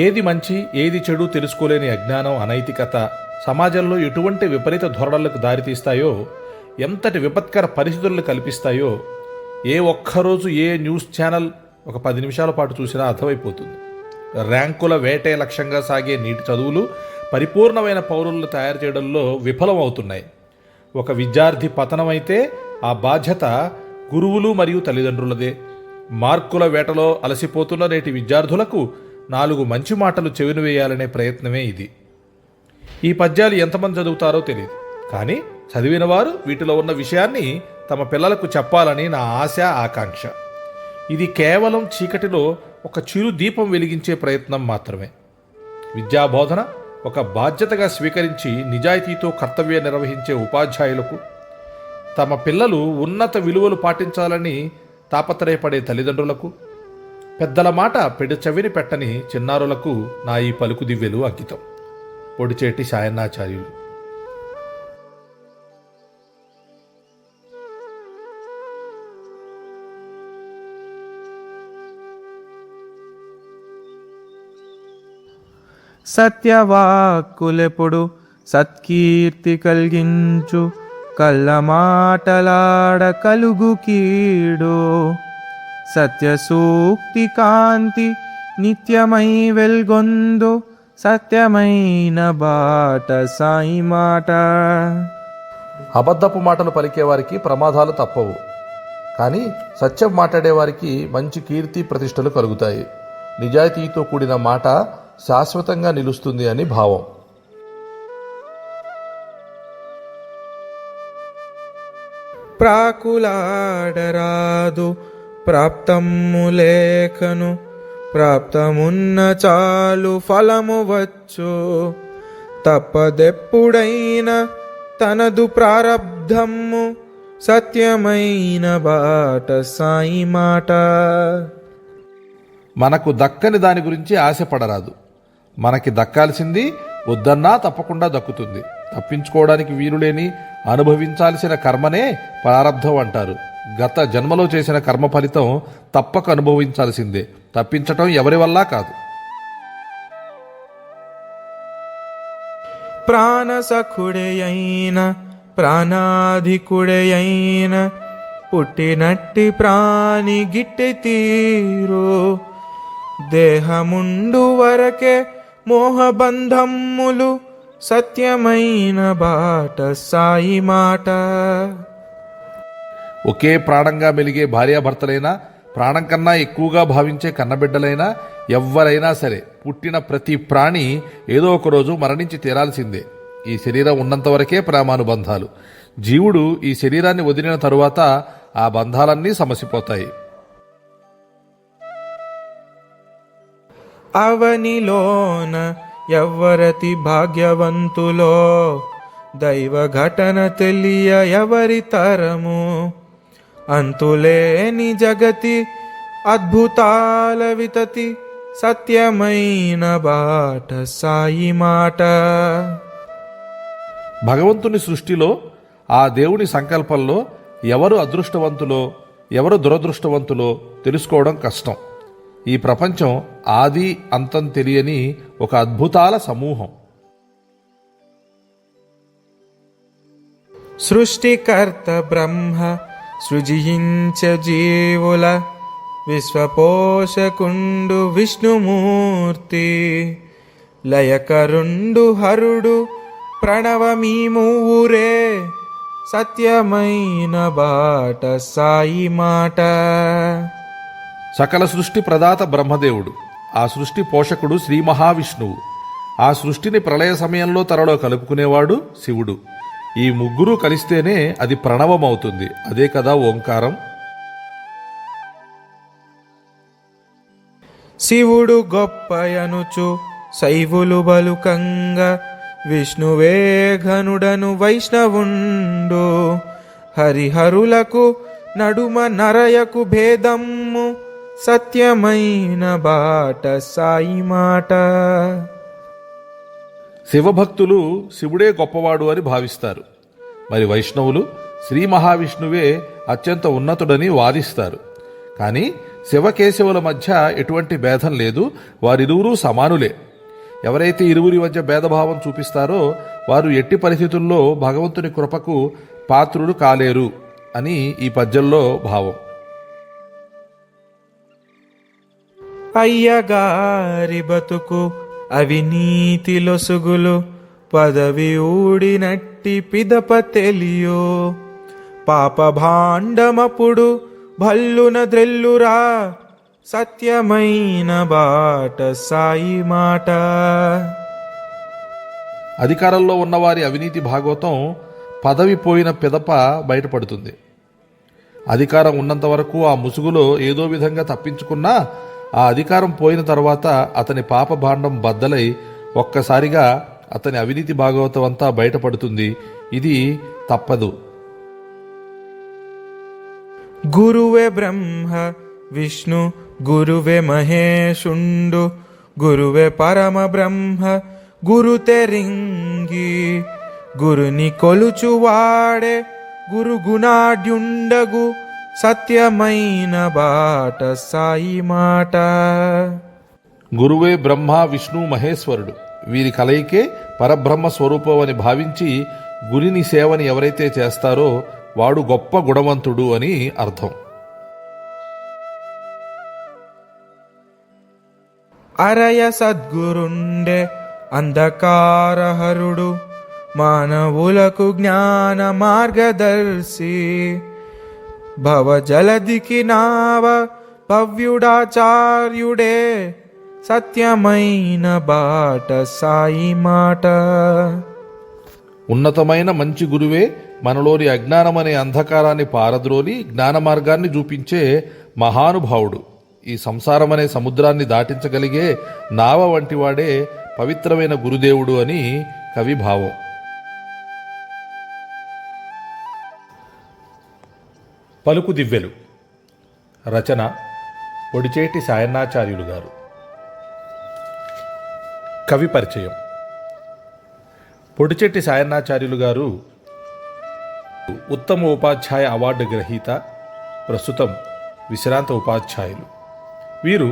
ఏది మంచి ఏది చెడు తెలుసుకోలేని అజ్ఞానం, అనైతికత సమాజంలో ఎటువంటి విపరీత ధోరణులకు దారితీస్తాయో, ఎంతటి విపత్కర పరిస్థితులను కల్పిస్తాయో ఏ ఒక్కరోజు ఏ న్యూస్ ఛానల్ ఒక 10 నిమిషాల పాటు చూసినా అర్థమైపోతుంది. ర్యాంకుల వేటే లక్ష్యంగా సాగే నీటి చదువులు పరిపూర్ణమైన పౌరులను తయారు చేయడంలో విఫలమవుతున్నాయి. ఒక విద్యార్థి పతనమైతే ఆ బాధ్యత గురువులు మరియు తల్లిదండ్రులదే. మార్కుల వేటలో అలసిపోతున్న నేటి విద్యార్థులకు 4 మంచి మాటలు చెవిన వేయాలనే ప్రయత్నమే ఇది. ఈ పద్యాలు ఎంతమంది చదువుతారో తెలియదు, కానీ చదివిన వారు వీటిలో ఉన్న విషయాన్ని తమ పిల్లలకు చెప్పాలని నా ఆశ, ఆకాంక్ష. ఇది కేవలం చీకటిలో ఒక చిరు దీపం వెలిగించే ప్రయత్నం మాత్రమే. విద్యాబోధన ఒక బాధ్యతగా స్వీకరించి నిజాయితీతో కర్తవ్యం నిర్వహించే ఉపాధ్యాయులకు, తమ పిల్లలు ఉన్నత విలువలు పాటించాలని తాపత్రయపడే తల్లిదండ్రులకు, పెద్దల మాట చెవిని పెట్టని చిన్నారులకు నా ఈ పలుకు దివ్యలు అంకితం. పొడిచేటి సాయన్నాచార్యులు. సత్యవాక్కులెప్పుడు సత్కీర్తి కలిగించు, కళ్ళ మాటలాడ కలుగు కీడు. సత్యసూక్తి కాంతి నిత్యమై వెల్గొందు, సత్యమైన బాట సాయి మాట. అబద్ధపు మాటలు పలికేవారికి ప్రమాదాలు తప్పవు, కానీ సత్యం మాట్లాడేవారికి మంచి కీర్తి ప్రతిష్టలు కలుగుతాయి. నిజాయితీతో కూడిన మాట శాశ్వతంగా నిలుస్తుంది అని భావం. ప్రాకులాడరాదు ప్రాప్తము లేఖను, ప్రాప్తమున్న చాలు ఫలము వచ్చు. తప్పదెప్పుడైనా తనదు ప్రారబ్ధము, సత్యమైన బాట సాయి మాట. మనకు దక్కని దాని గురించి ఆశపడరాదు. మనకి దక్కాల్సింది వద్దన్నా తప్పకుండా దక్కుతుంది. తప్పించుకోవడానికి వీలులేని అనుభవించాల్సిన కర్మనే ప్రారబ్ధం అంటారు. గత జన్మలో చేసిన కర్మ ఫలితం తప్పక అనుభవించాల్సిందే. తప్పించటం ఎవరి వల్ల కాదు. ప్రాణసఖుడైన ప్రాణాధికుడైన, పుట్టినట్టి ప్రాణి గిట్టె తీరు. దేహముండు వరకే మోహబంధములు, సత్యమైన బాట సాయి మాట. ఒకే ప్రాణంగా మెలిగే భార్యాభర్తలైనా, ప్రాణం కన్నా ఎక్కువగా భావించే కన్నబిడ్డలైనా, ఎవ్వరైనా సరే పుట్టిన ప్రతి ప్రాణి ఏదో ఒకరోజు మరణించి తీరాల్సిందే. ఈ శరీరం ఉన్నంత వరకే ప్రేమానుబంధాలు. జీవుడు ఈ శరీరాన్ని వదిలిన తరువాత ఆ బంధాలన్నీ సమసిపోతాయి. అవనిలోన ఎవ్వరతి భాగ్యవంతులో, దైవ ఘటన తెలియ ఎవరి తరము. అంతులేని జగతి అద్భుతాల వితతి, సత్యమైన బాట సాయి మాట. భగవంతుని సృష్టిలో, ఆ దేవుని సంకల్పంలో ఎవరు అదృష్టవంతులో ఎవరు దురదృష్టవంతులో తెలుసుకోవడం కష్టం. ఈ ప్రపంచం ఆది అంతం తెలియని ఒక అద్భుతాల సమూహం. సృష్టికర్త బ్రహ్మ సృజించ జీవుల, విశ్వపోషకుండు విష్ణుమూర్తి. లయకరుండు హరుడు ప్రణవమీ మూరే, సత్యమైన బాట సాయి మాట. సకల సృష్టి ప్రదాత బ్రహ్మదేవుడు, ఆ సృష్టి పోషకుడు శ్రీ మహావిష్ణువు, ఆ సృష్టిని ప్రళయ సమయంలో తనలో కలుపుకునేవాడు శివుడు. ఈ ముగ్గురు కలిస్తేనే అది ప్రణవమవుతుంది. అదే కదా ఓంకారం. శివుడు గొప్పయనుచు శైవులు బలుకంగా, విష్ణువే ఘనుడను వైష్ణవుండు. హరిహరులకు నడుమ నరయకు భేదమ్ము, సత్యమైన బాట సాయి మాట. శివభక్తులు శివుడే గొప్పవాడు అని భావిస్తారు. మరి వైష్ణవులు శ్రీ మహావిష్ణువే అత్యంత ఉన్నతుడని వాదిస్తారు. కానీ శివకేశవుల మధ్య ఎటువంటి భేదం లేదు, వారిరువురూ సమానులే. ఎవరైతే ఇరువురి మధ్య భేదభావం చూపిస్తారో వారు ఎట్టి పరిస్థితుల్లో భగవంతుని కృపకు పాత్రులు కాలేరు అని ఈ పద్యంలో భావం. అయ్యగారి బతుకు అవినీతి లొసుగులు పదవి ఊడినట్టి పిదప తెలియో పాప భాండమపుడు భల్లున ద్రెల్లురా సత్యమైన బాట సాయి మాట. అధికారంలో ఉన్నవారి అవినీతి భాగవతం పదవి పోయిన పిదప బయటపడుతుంది. అధికారం ఉన్నంత వరకు ఆ ముసుగులో ఏదో విధంగా తప్పించుకున్నా ఆ అధికారం పోయిన తర్వాత అతని పాప భాండం బద్దలై ఒక్కసారిగా అతని అవినీతి భాగవతం అంతా బయటపడుతుంది. ఇది తప్పదు. గురువే బ్రహ్మ విష్ణు గురువే మహేశుండు గురువే పరమ బ్రహ్మ గురు తెరింగి గురుని కొలుచువాడే గురు గుణాఢ్యుండగు సత్యమైన బాట సాయి మాట. గురువే బ్రహ్మ విష్ణు మహేశ్వరుడు, వీరి కలయికే పరబ్రహ్మ స్వరూపం అని భావించి గురిని సేవని ఎవరైతే చేస్తారో వాడు గొప్ప గుణవంతుడు అని అర్థం. అరయ సద్గురుండే అంధకారహరుడు మానవులకు జ్ఞాన మార్గదర్శి భవజలదికి నావ భవ్యుడాచార్యుడే సత్యమైన బాట సాయి మాట. ఉన్నతమైన మంచి గురువే మనలోని అజ్ఞానమనే అంధకారాన్ని పారద్రోలి జ్ఞాన మార్గాన్ని చూపించే మహానుభావుడు. ఈ సంసారమనే సముద్రాన్ని దాటించగలిగే నావ వంటివాడే పవిత్రమైన గురుదేవుడు అని కవి భావం. పలుకు దివ్యలు. రచన పొడిచేటి సాయన్నాచార్యులు గారు. కవి పరిచయం. పొడిచెట్టి సాయన్నాచార్యులు గారు ఉత్తమ ఉపాధ్యాయ అవార్డు గ్రహీత, ప్రస్తుతం విశ్రాంత ఉపాధ్యాయులు. వీరు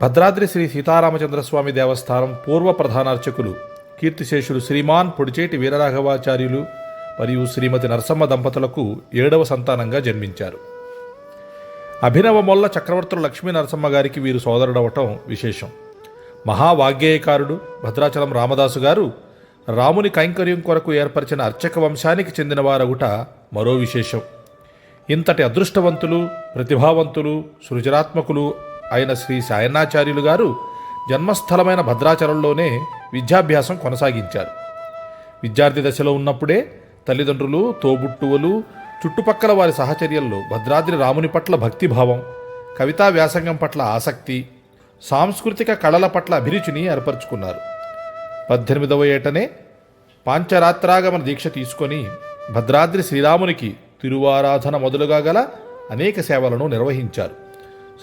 భద్రాద్రి శ్రీ సీతారామచంద్రస్వామి దేవస్థానం పూర్వ ప్రధానార్చకులు కీర్తిశేషులు శ్రీమాన్ పొడిచేటి వీరరాఘవాచార్యులు మరియు శ్రీమతి నరసమ్మ దంపతులకు 7వ సంతానంగా జన్మించారు. అభినవ మొల్ల చక్రవర్తుల లక్ష్మీ నరసమ్మ గారికి వీరు సోదరుడవటం విశేషం. మహావాగ్గేయకారుడు భద్రాచలం రామదాసు గారు రాముని కైంకర్యం కొరకు ఏర్పరిచిన అర్చక వంశానికి చెందినవారగుట మరో విశేషం. ఇంతటి అదృష్టవంతులు, ప్రతిభావంతులు, సృజనాత్మకులు అయిన శ్రీ సాయన్నాచార్యులు గారు జన్మస్థలమైన భద్రాచలంలోనే విద్యాభ్యాసం కొనసాగించారు. విద్యార్థి దశలో ఉన్నప్పుడే తల్లిదండ్రులు, తోబుట్టువులు, చుట్టుపక్కల వారి సహచర్యంలో భద్రాద్రి రాముని పట్ల భక్తిభావం, కవితా వ్యాసంగం పట్ల ఆసక్తి, సాంస్కృతిక కళల పట్ల అభిరుచిని ఏర్పరచుకున్నారు. 18వ ఏటనే పాంచరాత్రాగమన దీక్ష తీసుకొని భద్రాద్రి శ్రీరామునికి తిరువారాధన మొదలుగా గల అనేక సేవలను నిర్వహించారు.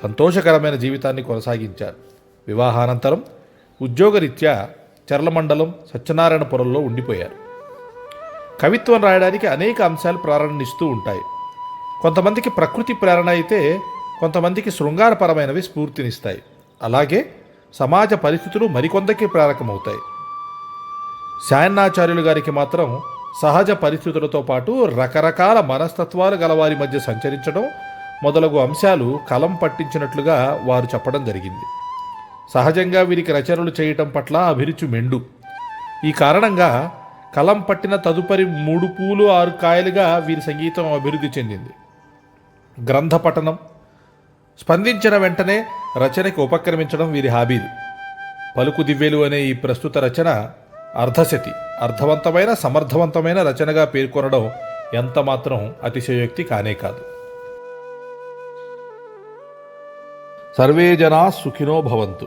సంతోషకరమైన జీవితాన్ని కొనసాగించారు. వివాహానంతరం ఉద్యోగరీత్యా చర్లమండలం సత్యనారాయణపురంలో ఉండిపోయారు. కవిత్వం రాయడానికి అనేక అంశాలు ప్రేరణనిస్తూ ఉంటాయి. కొంతమందికి ప్రకృతి ప్రేరణ అయితే కొంతమందికి శృంగారపరమైనవి స్ఫూర్తినిస్తాయి. అలాగే సమాజ పరిస్థితులు మరికొందరికి ప్రేరకమవుతాయి. సాయన్నాచార్యులు గారికి మాత్రం సహజ పరిస్థితులతో పాటు రకరకాల మనస్తత్వాలు గలవారి మధ్య సంచరించడం మొదలగు అంశాలు కలం పట్టించినట్లుగా వారు చెప్పడం జరిగింది. సహజంగా వీరికి రచనలు చేయటం పట్ల అభిరుచి మెండు. ఈ కారణంగా కలం పట్టిన తదుపరి 3 పూలు 6 కాయలుగా వీరి సంగీతం అభివృద్ధి చెందింది. గ్రంథ పఠనం, స్పందించిన వెంటనే రచనకి ఉపక్రమించడం వీరి హాబీలు. పలుకు దివ్యలు అనే ఈ ప్రస్తుత రచన అర్ధశతి, అర్థవంతమైన సమర్థవంతమైన రచనగా పేర్కొనడం ఎంతమాత్రం అతిశయోక్తి కానే కాదు. సర్వే జనా సుఖినో భవంతు.